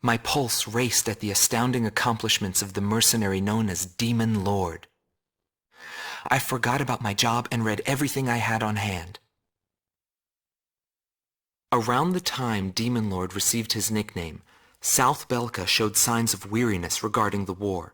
My pulse raced at the astounding accomplishments of the mercenary known as Demon Lord. I forgot about my job and read everything I had on hand. Around the time Demon Lord received his nickname, South Belka showed signs of weariness regarding the war.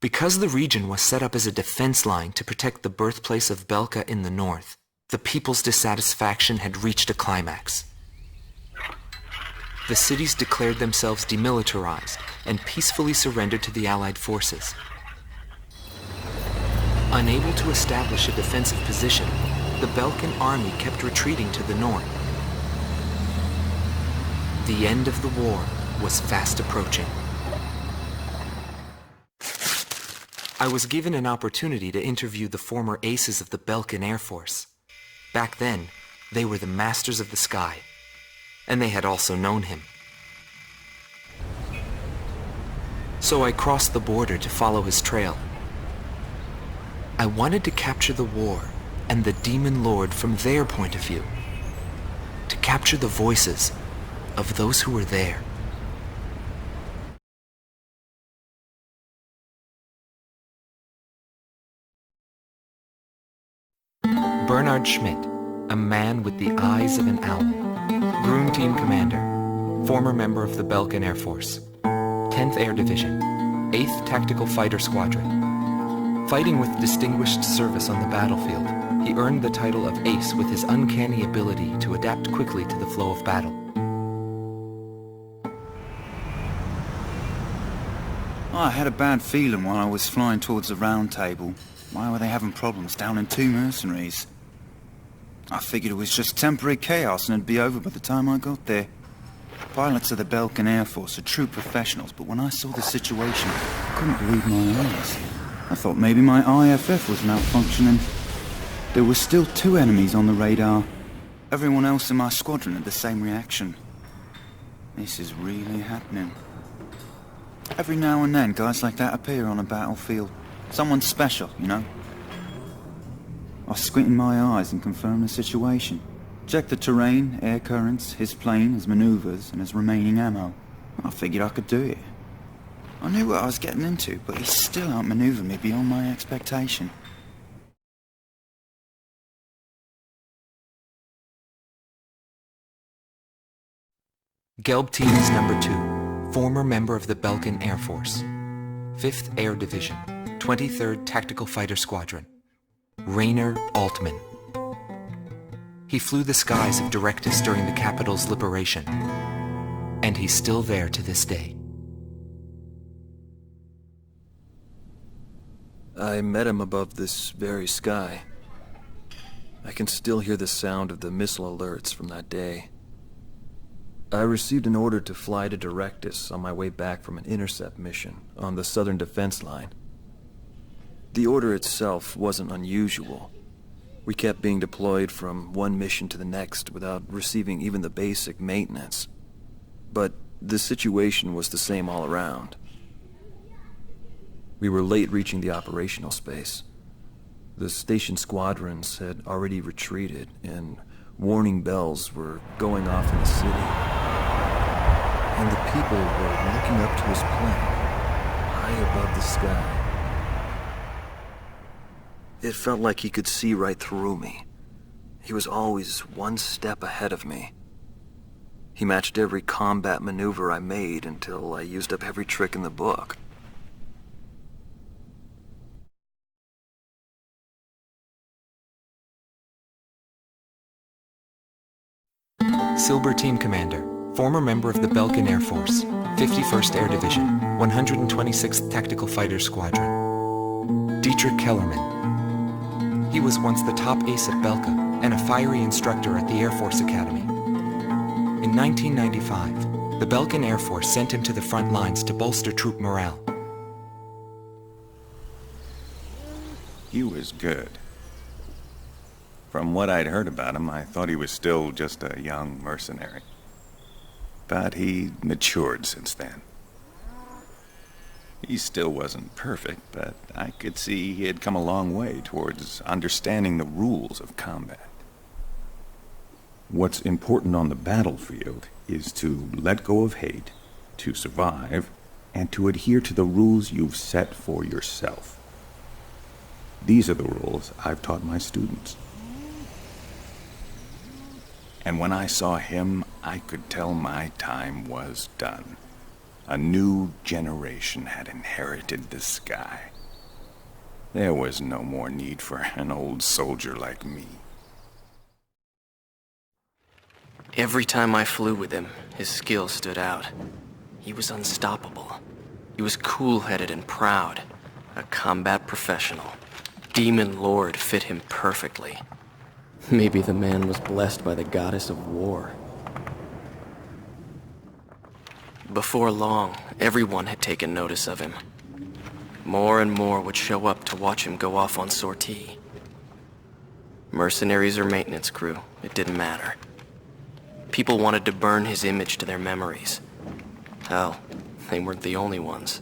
Because the region was set up as a defense line to protect the birthplace of Belka in the north, the people's dissatisfaction had reached a climax. The cities declared themselves demilitarized and peacefully surrendered to the Allied forces. Unable to establish a defensive position, the Belkan army kept retreating to the north. The end of the war was fast approaching. I was given an opportunity to interview the former aces of the Belkan Air Force. Back then, they were the masters of the sky, and they had also known him. So I crossed the border to follow his trail. I wanted to capture the war and the Demon Lord from their point of view, to capture the voices of those who were there. Bernard Schmidt, a man with the eyes of an owl. Groom Team Commander, former member of the Belkan Air Force. 10th Air Division, 8th Tactical Fighter Squadron. Fighting with distinguished service on the battlefield, he earned the title of Ace with his uncanny ability to adapt quickly to the flow of battle. I had a bad feeling while I was flying towards the round table. Why were they having problems down in 2 mercenaries? I figured it was just temporary chaos and it'd be over by the time I got there. Pilots of the Belkan Air Force are true professionals, but when I saw the situation, I couldn't believe my eyes. I thought maybe my IFF was malfunctioning. There were still 2 enemies on the radar. Everyone else in my squadron had the same reaction. This is really happening. Every now and then, guys like that appear on a battlefield. Someone special, you know? I squinted my eyes and confirmed the situation. Checked the terrain, air currents, his plane, his maneuvers, and his remaining ammo. I figured I could do it. I knew what I was getting into, but he still outmaneuvered me beyond my expectation. Gelb Teams Number 2, former member of the Belkan Air Force. 5th Air Division, 23rd Tactical Fighter Squadron. Rainer Altman. He flew the skies of Directus during the capital's liberation, and he's still there to this day. I met him above this very sky. I can still hear the sound of the missile alerts from that day. I received an order to fly to Directus on my way back from an intercept mission on the southern defense line. The order itself wasn't unusual. We kept being deployed from one mission to the next without receiving even the basic maintenance. But the situation was the same all around. We were late reaching the operational space. The station squadrons had already retreated, and warning bells were going off in the city. And the people were looking up to his plane, high above the sky. It felt like he could see right through me. He was always one step ahead of me. He matched every combat maneuver I made until I used up every trick in the book. Silber Team Commander, former member of the Belkan Air Force, 51st Air Division, 126th Tactical Fighter Squadron. Dietrich Kellerman. He was once the top ace at Belka and a fiery instructor at the Air Force Academy. In 1995, the Belkan Air Force sent him to the front lines to bolster troop morale. He was good. From what I'd heard about him, I thought he was still just a young mercenary. But he matured since then. He still wasn't perfect, but I could see he had come a long way towards understanding the rules of combat. What's important on the battlefield is to let go of hate, to survive, and to adhere to the rules you've set for yourself. These are the rules I've taught my students. And when I saw him, I could tell my time was done. A new generation had inherited the sky. There was no more need for an old soldier like me. Every time I flew with him, his skill stood out. He was unstoppable. He was cool-headed and proud, a combat professional. Demon Lord fit him perfectly. Maybe the man was blessed by the goddess of war. Before long, everyone had taken notice of him. More and more would show up to watch him go off on sortie. Mercenaries or maintenance crew, it didn't matter. People wanted to burn his image to their memories. Hell, they weren't the only ones.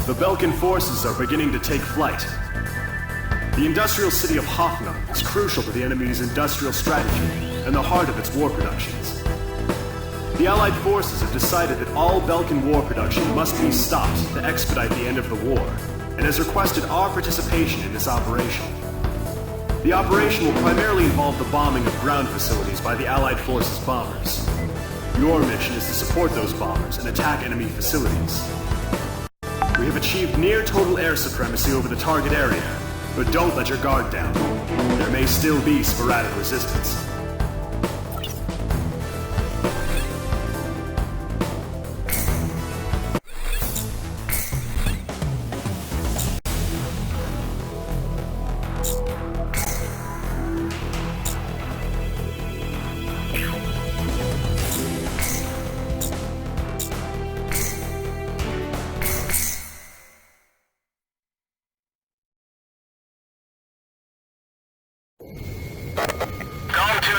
The Belkan forces are beginning to take flight. The industrial city of Hoffnung is crucial to the enemy's industrial strategy and the heart of its war productions. The Allied forces have decided that all Belkan war production must be stopped to expedite the end of the war, and has requested our participation in this operation. The operation will primarily involve the bombing of ground facilities by the Allied forces' bombers. Your mission is to support those bombers and attack enemy facilities. We have achieved near total air supremacy over the target area, but don't let your guard down. There may still be sporadic resistance. Come to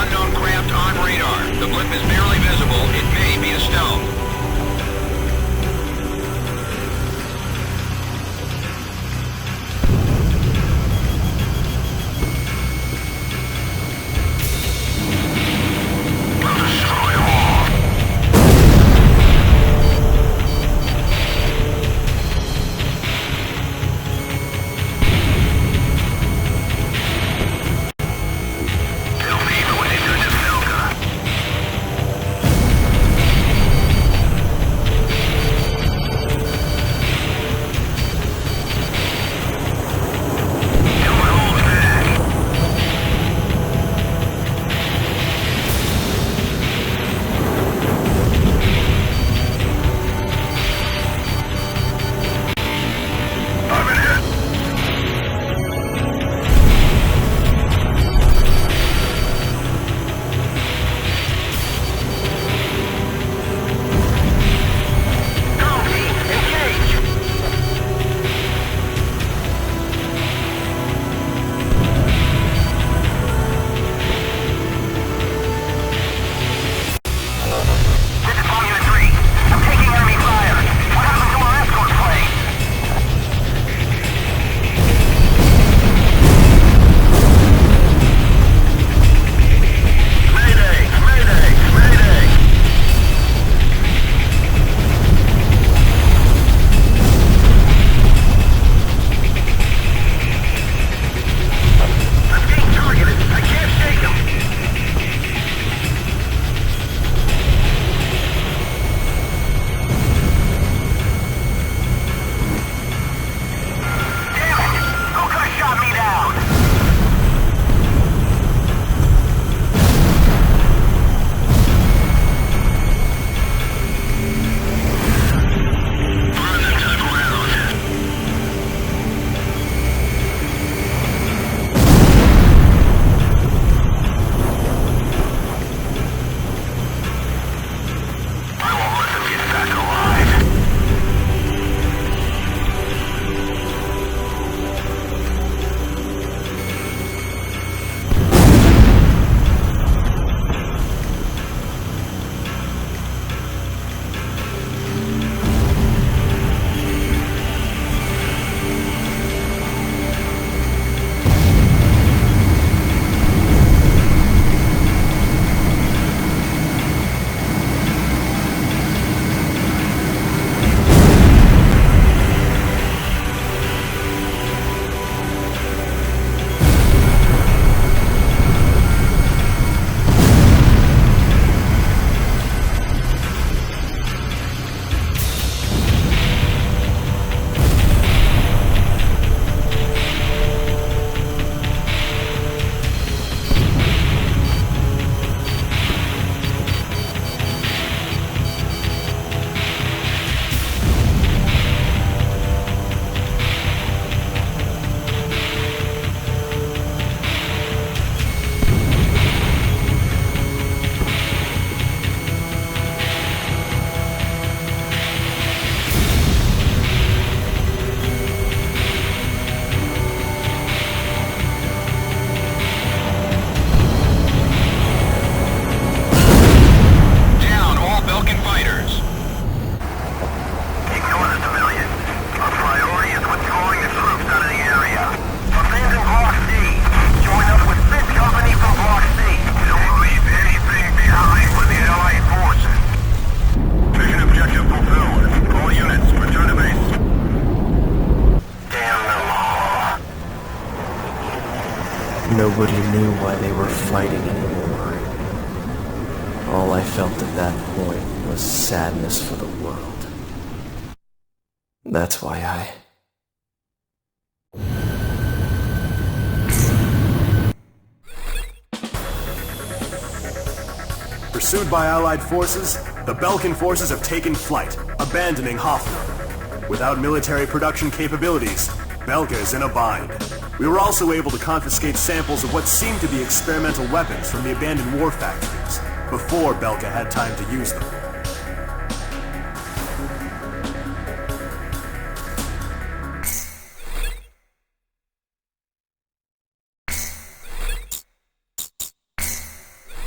unknown craft on radar. The blip is barely visible. It may be a stone. Nobody knew why they were fighting anymore. All I felt at that point was sadness for the world. That's why I... Pursued by Allied forces, the Belkan forces have taken flight, abandoning Hoffman. Without military production capabilities, Belka is in a bind. We were also able to confiscate samples of what seemed to be experimental weapons from the abandoned war factories, before Belka had time to use them.